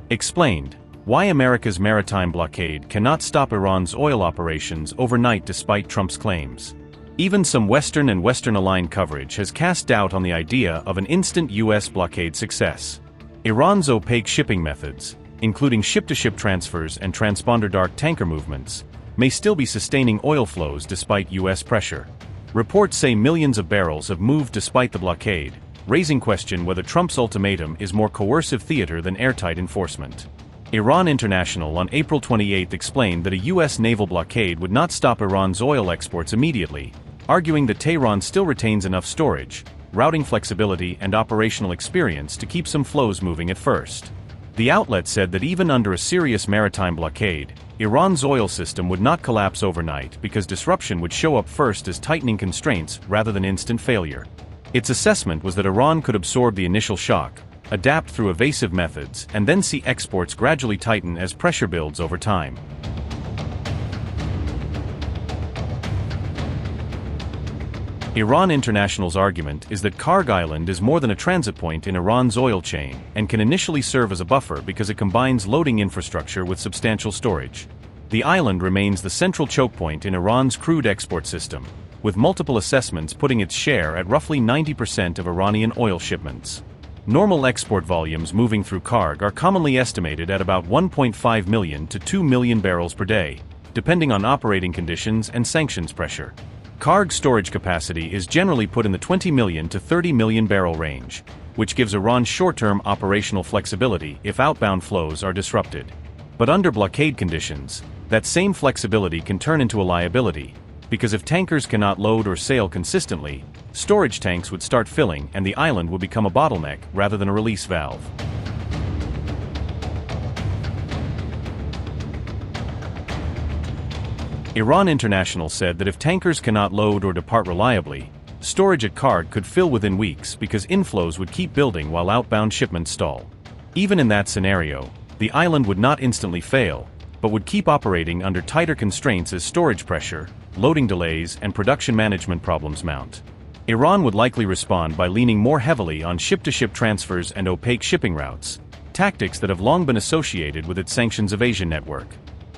explained why America's maritime blockade cannot stop Iran's oil operations overnight despite Trump's claims. Even some Western and Western-aligned coverage has cast doubt on the idea of an instant U.S. blockade success. Iran's opaque shipping methods, including ship-to-ship transfers and transponder dark tanker movements, may still be sustaining oil flows despite U.S. pressure. Reports say millions of barrels have moved despite the blockade, raising question whether Trump's ultimatum is more coercive theater than airtight enforcement. Iran International on April 28 explained that a U.S. naval blockade would not stop Iran's oil exports immediately, arguing that Tehran still retains enough storage, routing flexibility and operational experience to keep some flows moving at first. The outlet said that even under a serious maritime blockade, Iran's oil system would not collapse overnight because disruption would show up first as tightening constraints rather than instant failure. Its assessment was that Iran could absorb the initial shock, adapt through evasive methods, and then see exports gradually tighten as pressure builds over time. Iran International's argument is that Kharg Island is more than a transit point in Iran's oil chain and can initially serve as a buffer because it combines loading infrastructure with substantial storage. The island remains the central choke point in Iran's crude export system, with multiple assessments putting its share at roughly 90% of Iranian oil shipments. Normal export volumes moving through Kharg are commonly estimated at about 1.5 million to 2 million barrels per day, depending on operating conditions and sanctions pressure. Kharg's storage capacity is generally put in the 20 million to 30 million barrel range, which gives Iran short-term operational flexibility if outbound flows are disrupted. But under blockade conditions, that same flexibility can turn into a liability, because if tankers cannot load or sail consistently, storage tanks would start filling and the island would become a bottleneck rather than a release valve. Iran International said that if tankers cannot load or depart reliably, storage at Kharg could fill within weeks because inflows would keep building while outbound shipments stall. Even in that scenario, the island would not instantly fail, but would keep operating under tighter constraints as storage pressure, loading delays, and production management problems mount. Iran would likely respond by leaning more heavily on ship-to-ship transfers and opaque shipping routes, tactics that have long been associated with its sanctions evasion network.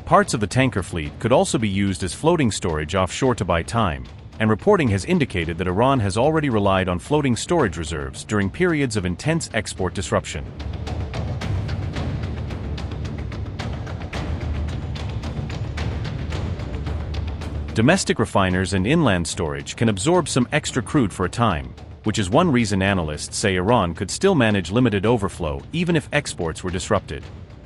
Parts of the tanker fleet could also be used as floating storage offshore to buy time, and reporting has indicated that Iran has already relied on floating storage reserves during periods of intense export disruption. Domestic refiners and inland storage can absorb some extra crude for a time, which is one reason analysts say Iran could still manage limited overflow even if exports were disrupted.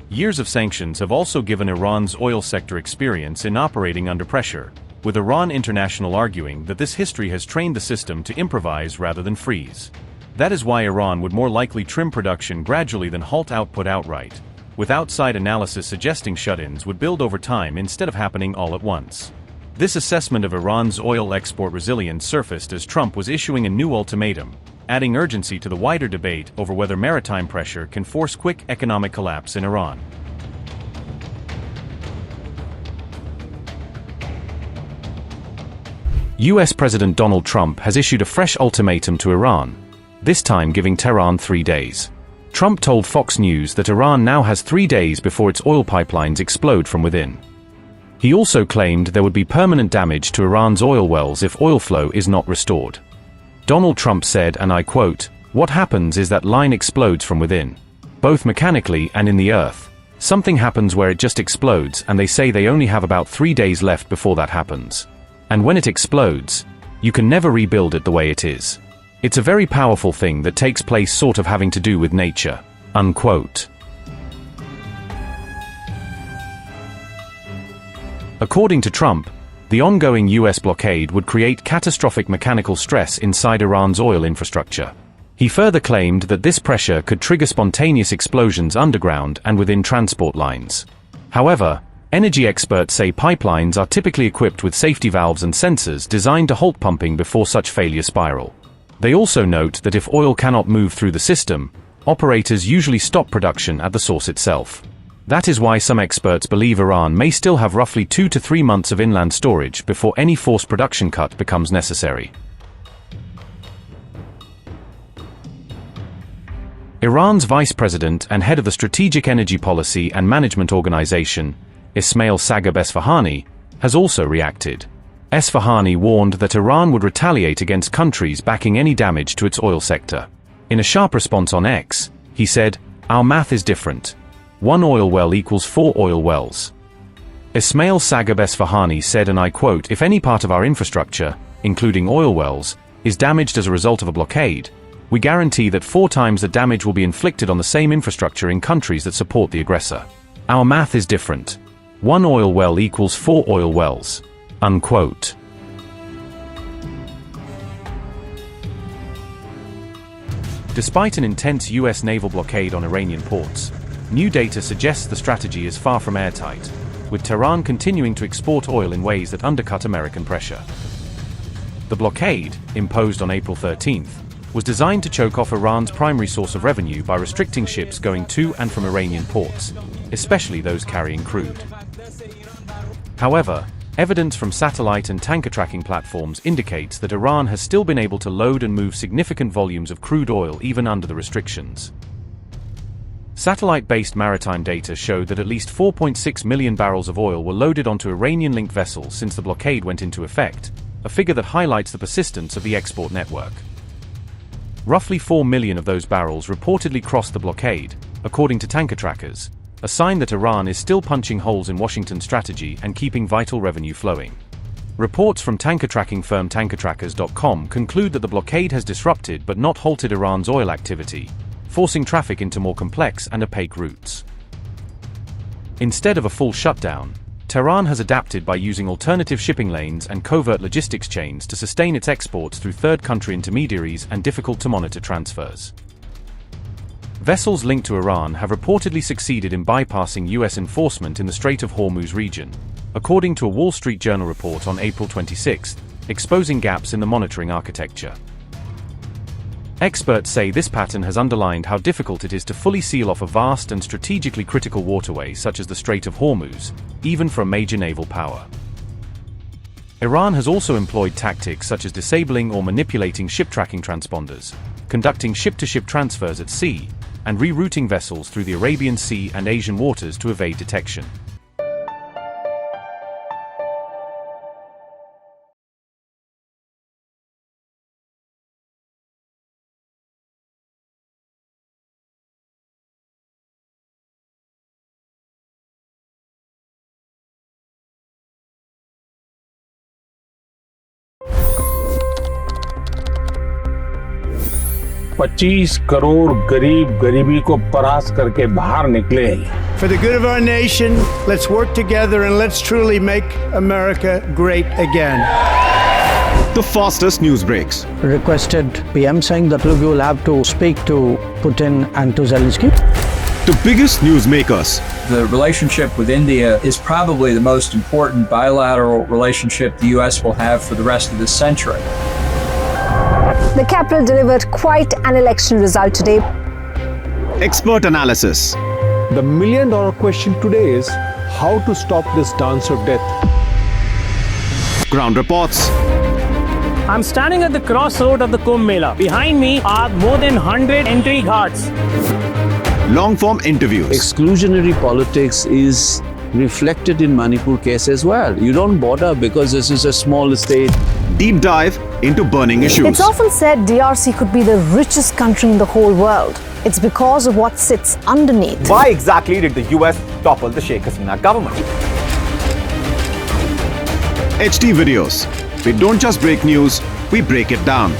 Years of sanctions have also given Iran's oil sector experience in operating under pressure, with Iran International arguing that this history has trained the system to improvise rather than freeze. That is why Iran would more likely trim production gradually than halt output outright, with outside analysis suggesting shut-ins would build over time instead of happening all at once. This assessment of Iran's oil export resilience surfaced as Trump was issuing a new ultimatum, adding urgency to the wider debate over whether maritime pressure can force quick economic collapse in Iran. US President Donald Trump has issued a fresh ultimatum to Iran, this time giving Tehran 3 days. Trump told Fox News that Iran now has 3 days before its oil pipelines explode from within. He also claimed there would be permanent damage to Iran's oil wells if oil flow is not restored. Donald Trump said, and I quote, "What happens is that line explodes from within. Both mechanically and in the earth. Something happens where it just explodes, and they say they only have about 3 days left before that happens. And when it explodes, you can never rebuild it the way it is. It's a very powerful thing that takes place sort of having to do with nature." Unquote. According to Trump, the ongoing US blockade would create catastrophic mechanical stress inside Iran's oil infrastructure. He further claimed that this pressure could trigger spontaneous explosions underground and within transport lines. However, energy experts say pipelines are typically equipped with safety valves and sensors designed to halt pumping before such failure spiral. They also note that if oil cannot move through the system, operators usually stop production at the source itself. That is why some experts believe Iran may still have roughly 2 to 3 months of inland storage before any forced production cut becomes necessary. Iran's vice president and head of the Strategic Energy Policy and Management Organization, Ismail Sagab Esfahani, has also reacted. Esfahani warned that Iran would retaliate against countries backing any damage to its oil sector. In a sharp response on X, he said, "Our math is different. 1 oil well equals 4 oil wells." Ismail Sagab Esfahani said, and I quote, "If any part of our infrastructure, including oil wells, is damaged as a result of a blockade, we guarantee that 4 times the damage will be inflicted on the same infrastructure in countries that support the aggressor. Our math is different. 1 oil well equals 4 oil wells." Unquote. Despite an intense US naval blockade on Iranian ports, new data suggests the strategy is far from airtight, with Tehran continuing to export oil in ways that undercut American pressure. The blockade, imposed on April 13th, was designed to choke off Iran's primary source of revenue by restricting ships going to and from Iranian ports, especially those carrying crude. However, evidence from satellite and tanker tracking platforms indicates that Iran has still been able to load and move significant volumes of crude oil even under the restrictions. Satellite-based maritime data showed that at least 4.6 million barrels of oil were loaded onto Iranian-linked vessels since the blockade went into effect, a figure that highlights the persistence of the export network. Roughly 4 million of those barrels reportedly crossed the blockade, according to tanker trackers, a sign that Iran is still punching holes in Washington's strategy and keeping vital revenue flowing. Reports from tanker tracking firm tankertrackers.com conclude that the blockade has disrupted but not halted Iran's oil activity, forcing traffic into more complex and opaque routes. Instead of a full shutdown, Tehran has adapted by using alternative shipping lanes and covert logistics chains to sustain its exports through third-country intermediaries and difficult-to-monitor transfers. Vessels linked to Iran have reportedly succeeded in bypassing US enforcement in the Strait of Hormuz region, according to a Wall Street Journal report on April 26, exposing gaps in the monitoring architecture. Experts say this pattern has underlined how difficult it is to fully seal off a vast and strategically critical waterway such as the Strait of Hormuz, even for a major naval power. Iran has also employed tactics such as disabling or manipulating ship tracking transponders, conducting ship-to-ship transfers at sea, and rerouting vessels through the Arabian Sea and Asian waters to evade detection. $25 crore गरीब गरीबी को परास्त करके बाहर निकले। For the good of our nation, let's work together and let's truly make America great again. The fastest news breaks. Requested PM saying that look, you will have to speak to Putin and to Zelensky. The biggest news makers. The relationship with India is probably the most important bilateral relationship the U.S. will have for the rest of this century. The capital delivered quite an election result today. Expert analysis. The million-dollar question today is how to stop this dance of death. Ground reports. I'm standing at the crossroad of the Kumbh Mela. Behind me are more than 100 entry ghats. Long-form interviews. Exclusionary politics is reflected in Manipur case as well. You don't bother because this is a small state. Deep dive into burning issues. It's often said DRC could be the richest country in the whole world. It's because of what sits underneath. Why exactly did the US topple the Sheikh Hasina government? HT videos. We don't just break news, we break it down.